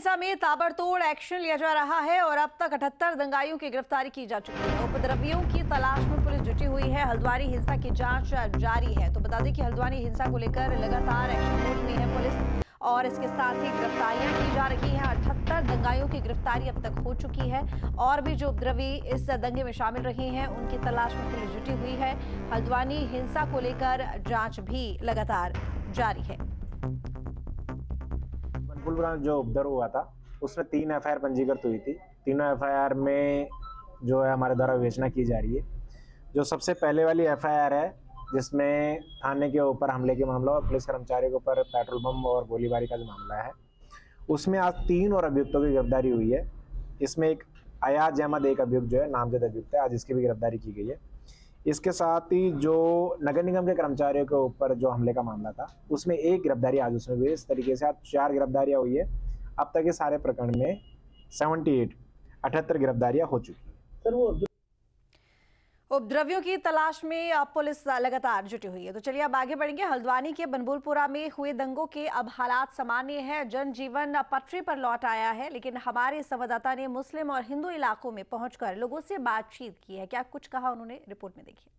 हिंसा में ताबड़तोड़ एक्शन लिया जा रहा है और अब तक 78 दंगाइयों की गिरफ्तारी की जा चुकी है। उपद्रवियों की तलाश में पुलिस जुटी हुई है। हल्द्वानी हिंसा की जांच जारी है। तो बता दें कि हल्द्वानी हिंसा को लेकर लगातार एक्शन मोड में है पुलिस और इसके साथ ही गिरफ्तारियां की जा रही हैं। 78 दंगाइयों की गिरफ्तारी अब तक हो चुकी है और भी जो उपद्रवी इस दंगे में शामिल रहे हैं उनकी तलाश में पुलिस जुटी हुई है। हल्द्वानी हिंसा को लेकर जांच भी लगातार जारी है। बनपुरा जो उपद्रव हुआ था उसमें 3 एफआईआर पंजीकृत हुई थी। तीनों एफआईआर में जो है हमारे द्वारा विवेचना की जा रही है। जो सबसे पहले वाली एफआईआर है जिसमें थाने के ऊपर हमले के मामला और पुलिस कर्मचारियों के ऊपर पेट्रोल बम और गोलीबारी का जो मामला है, उसमें आज 3 और अभियुक्तों की गिरफ्तारी हुई है। इसमें एक अयाज अहमद एक अभियुक्त जो है नामजद अभियुक्त है, आज इसकी भी गिरफ्तारी की गई है। इसके साथ ही जो नगर निगम के कर्मचारियों के ऊपर जो हमले का मामला था उसमें एक गिरफ्तारी आज उसमें हुई है। इस तरीके से आज 4 गिरफ्तारियां हुई है। अब तक ये सारे प्रकरण में 78 गिरफ्तारियां हो चुकी है। सर वो उपद्रवियों की तलाश में अब पुलिस लगातार जुटी हुई है। तो चलिए अब आगे बढ़ेंगे। हल्द्वानी के बनबुलपुरा में हुए दंगों के अब हालात सामान्य है, जनजीवन पटरी पर लौट आया है, लेकिन हमारे संवाददाता ने मुस्लिम और हिंदू इलाकों में पहुंचकर लोगों से बातचीत की है। क्या कुछ कहा उन्होंने, रिपोर्ट में देखिए।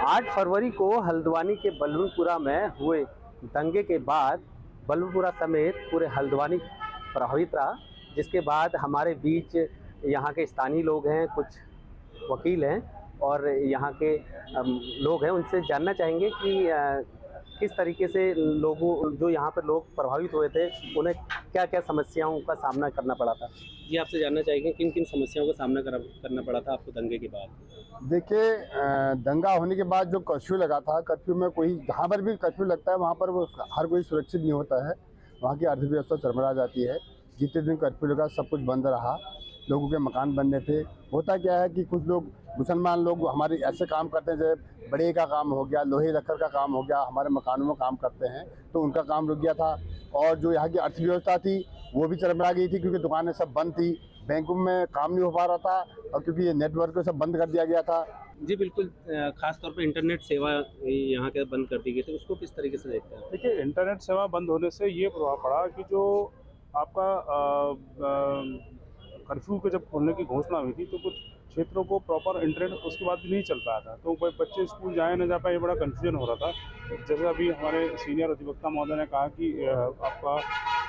8 फरवरी को हल्द्वानी के बलवनपुरा में हुए दंगे के बाद बलवनपुरा समेत पूरे हल्द्वानी प्रभावित रहा, जिसके बाद हमारे बीच यहाँ के स्थानीय लोग हैं, कुछ वकील हैं और यहाँ के लोग हैं। उनसे जानना चाहेंगे कि किस तरीके से लोगों जो यहाँ पर लोग प्रभावित हुए थे उन्हें क्या क्या समस्याओं का सामना करना पड़ा था। जी, आपसे जानना चाहेंगे किन किन समस्याओं का सामना करना पड़ा था आपको दंगे के बाद। देखिए, दंगा होने के बाद जो कर्फ्यू लगा था, कर्फ्यू में कोई जहाँ पर भी कर्फ्यू लगता है वहाँ पर वो हर कोई सुरक्षित नहीं होता है। वहाँ की अर्थव्यवस्था चरमरा जाती है। जितने दिन कर्फ्यू लगा सब कुछ बंद रहा, लोगों के मकान बनने थे। होता क्या है कि कुछ लोग मुसलमान लोग हमारे ऐसे काम करते हैं, जैसे बड़े का काम हो गया, लोहे लक्कड़ का काम हो गया, हमारे मकानों में काम करते हैं, तो उनका काम रुक गया था। और जो यहाँ की अर्थव्यवस्था थी वो भी चरमरा गई थी, क्योंकि दुकानें सब बंद थी, बैंकों में काम नहीं हो पा रहा था और क्योंकि ये नेटवर्क को सब बंद कर दिया गया था। जी बिल्कुल, खास तौर पे इंटरनेट सेवा यहाँ के बंद कर दी गई थी, उसको किस तरीके से देखते हैं? देखिए, इंटरनेट सेवा बंद होने से ये प्रभाव पड़ा कि जो आपका कर्फ्यू के जब खोलने की घोषणा हुई थी तो कुछ क्षेत्रों को प्रॉपर इंटरनेट उसके बाद भी नहीं चल पाया था, तो बच्चे स्कूल जाए न जा पाए, ये बड़ा कन्फ्यूजन हो रहा था। जैसे अभी हमारे सीनियर अधिवक्ता महोदय ने कहा कि आपका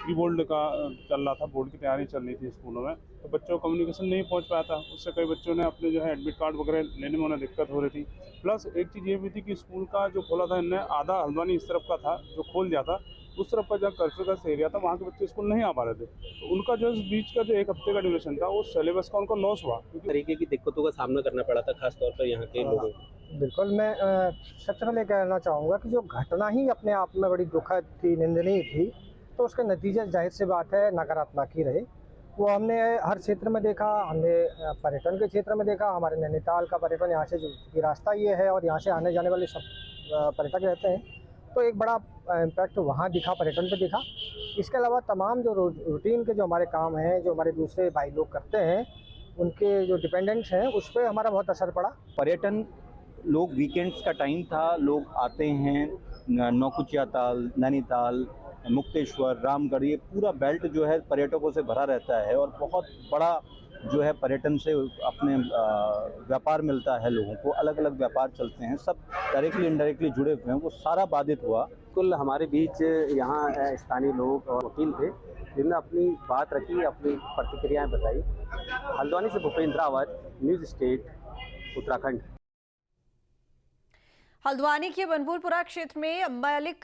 प्री बोर्ड का चल रहा था, बोर्ड की तैयारी चल रही थी स्कूलों में, तो बच्चों को कम्युनिकेशन नहीं पहुंच पाया था। उससे कई बच्चों ने अपने जो है एडमिट कार्ड वगैरह लेने में उन्हें दिक्कत हो रही थी। प्लस एक चीज़ ये भी थी कि स्कूल का जो खोला था इनने आधा हल्द्वानी इस तरफ का था जो खोल दिया था, उस तरफ का जहाँ कर्फ्यू का एरिया था वहाँ के बच्चे स्कूल नहीं आ पा रहे थे, तो उनका जो इस बीच का जो 1 हफ्ते का ड्यूरेशन था उस सिलेबस का उनको लॉस हुआ। क्योंकि तरीके की दिक्कतों का सामना करना पड़ा था खास तौर पर यहाँ के लोगों को। बिल्कुल, मैं सबसे पहले कहना चाहूँगा कि जो घटना ही अपने आप में बड़ी दुखद थी, निंदनीय थी, तो उसके नतीजे जाहिर सी बात है नकारात्मक ही रहे। वो हमने हर क्षेत्र में देखा, हमने पर्यटन के क्षेत्र में देखा। हमारे नैनीताल का पर्यटन यहाँ से जो रास्ता ये है और यहाँ से आने जाने वाले सब पर्यटक रहते हैं, तो एक बड़ा इम्पैक्ट वहाँ दिखा, पर्यटन पे दिखा। इसके अलावा तमाम जो रूटीन के जो हमारे काम हैं, जो हमारे दूसरे भाई लोग करते हैं, उनके जो डिपेंडेंट्स हैं, उस पर हमारा बहुत असर पड़ा। पर्यटन लोग वीकेंड्स का टाइम था, लोग आते हैं, नौकुचिया ताल, नैनीताल, मुक्तेश्वर, रामगढ़, ये पूरा बेल्ट जो है पर्यटकों से भरा रहता है और बहुत बड़ा जो है पर्यटन से अपने व्यापार मिलता है लोगों को, अलग अलग व्यापार चलते हैं, सब डायरेक्टली इनडायरेक्टली जुड़े हुए हैं, वो सारा बाधित हुआ। कुल हमारे बीच यहाँ स्थानीय लोग और वकील थे जिन्होंने अपनी बात रखी, अपनी प्रतिक्रियाएं बताई। हल्द्वानी से भूपेंद्र रावत, न्यूज़ स्टेट, उत्तराखंड। हल्द्वानी के बनबुलपुरा क्षेत्र में मलिक